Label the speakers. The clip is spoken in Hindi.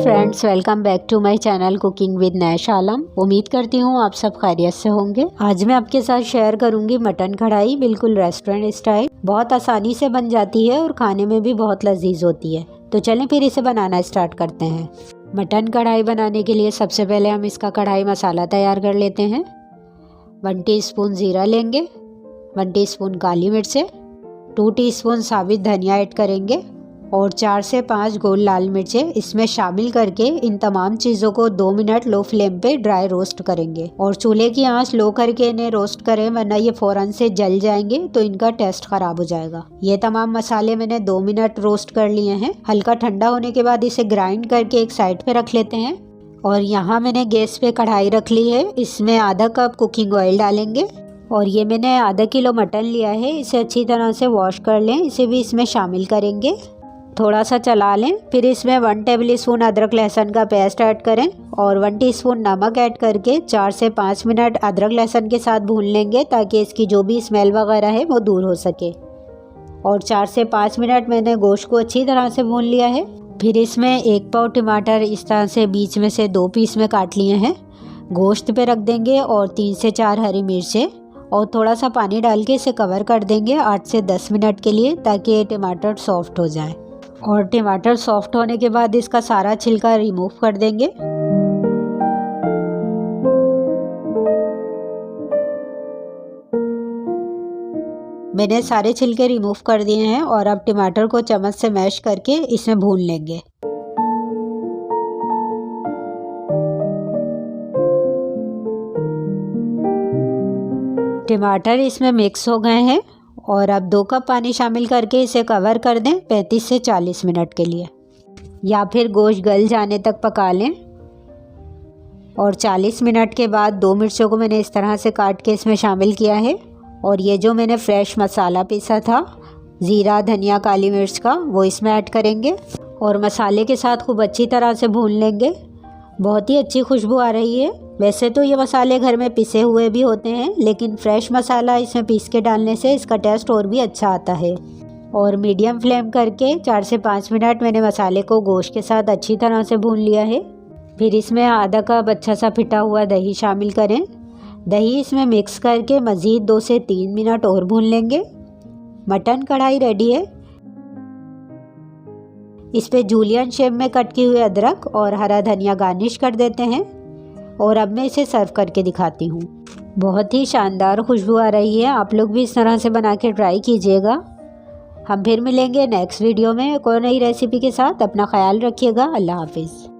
Speaker 1: Friends, welcome back to my channel cooking with Nash Alam. उम्मीद करती हूँ आप सब खैरियत से होंगे। आज मैं आपके साथ शेयर करूंगी मटन कढ़ाई, बिल्कुल रेस्टोरेंट स्टाइल। बहुत आसानी से बन जाती है और खाने में भी बहुत लजीज होती है। तो चलें फिर इसे बनाना स्टार्ट करते हैं। मटन कढ़ाई बनाने के लिए सबसे पहले हम इसका कढ़ाई मसाला तैयार कर लेते हैं। 1 टीस्पून ज़ीरा लेंगे, 1 टीस्पून काली मिर्चें, 2 टीस्पून साबित धनिया ऐड करेंगे और 4 से 5 गोल लाल मिर्चें इसमें शामिल करके इन तमाम चीज़ों को 2 मिनट लो फ्लेम पे ड्राई रोस्ट करेंगे। और चूल्हे की आंच लो करके इन्हें रोस्ट करें, वरना ये फ़ौरन से जल जाएंगे तो इनका टेस्ट ख़राब हो जाएगा। ये तमाम मसाले मैंने 2 मिनट रोस्ट कर लिए हैं। हल्का ठंडा होने के बाद इसे ग्राइंड करके एक साइड पे रख लेते हैं। और यहाँ मैंने गैस पे कढ़ाई रख ली है। इसमें आधा कप कुकिंग ऑयल डालेंगे और ये मैंने आधा किलो मटन लिया है। इसे अच्छी तरह से वॉश कर लें, इसे भी इसमें शामिल करेंगे। थोड़ा सा चला लें, फिर इसमें 1 टेबल स्पून अदरक लहसुन का पेस्ट ऐड करें और 1 टीस्पून नमक ऐड करके 4 से 5 मिनट अदरक लहसुन के साथ भून लेंगे, ताकि इसकी जो भी स्मेल वगैरह है वो दूर हो सके। और 4 से 5 मिनट मैंने गोश्त को अच्छी तरह से भून लिया है। फिर इसमें 1 पाव टमाटर इस तरह से बीच में से 2 पीस में काट लिए हैं, गोश्त पे रख देंगे और 3 से 4 हरी मिर्चें और थोड़ा सा पानी डाल के इसे कवर कर देंगे 8 से 10 मिनट के लिए, ताकि ये टमाटर सॉफ्ट हो जाए। और टमाटर सॉफ्ट होने के बाद इसका सारा छिलका रिमूव कर देंगे। मैंने सारे छिलके रिमूव कर दिए हैं और अब टमाटर को चम्मच से मैश करके इसमें भून लेंगे। टमाटर इसमें मिक्स हो गए हैं और अब 2 कप पानी शामिल करके इसे कवर कर दें 35 से 40 मिनट के लिए, या फिर गोश्त गल जाने तक पका लें। और 40 मिनट के बाद 2 मिर्चों को मैंने इस तरह से काट के इसमें शामिल किया है। और ये जो मैंने फ्रेश मसाला पीसा था, ज़ीरा धनिया काली मिर्च का, वो इसमें ऐड करेंगे और मसाले के साथ खूब अच्छी तरह से भून लेंगे। बहुत ही अच्छी खुशबू आ रही है। वैसे तो ये मसाले घर में पिसे हुए भी होते हैं, लेकिन फ्रेश मसाला इसमें पीस के डालने से इसका टेस्ट और भी अच्छा आता है। और मीडियम फ्लेम करके 4 से 5 मिनट मैंने मसाले को गोश्त के साथ अच्छी तरह से भून लिया है। फिर इसमें आधा कप अच्छा सा फिटा हुआ दही शामिल करें। दही इसमें मिक्स करके मज़ीद 2 से 3 मिनट और भून लेंगे। मटन कढ़ाई रेडी है। इस पे जूलियन शेप में कट की हुई अदरक और हरा धनिया गार्निश कर देते हैं। और अब मैं इसे सर्व करके दिखाती हूँ। बहुत ही शानदार खुशबू आ रही है। आप लोग भी इस तरह से बना के ट्राई कीजिएगा। हम फिर मिलेंगे नेक्स्ट वीडियो में एक और नई रेसिपी के साथ। अपना ख्याल रखिएगा। अल्लाह हाफिज़।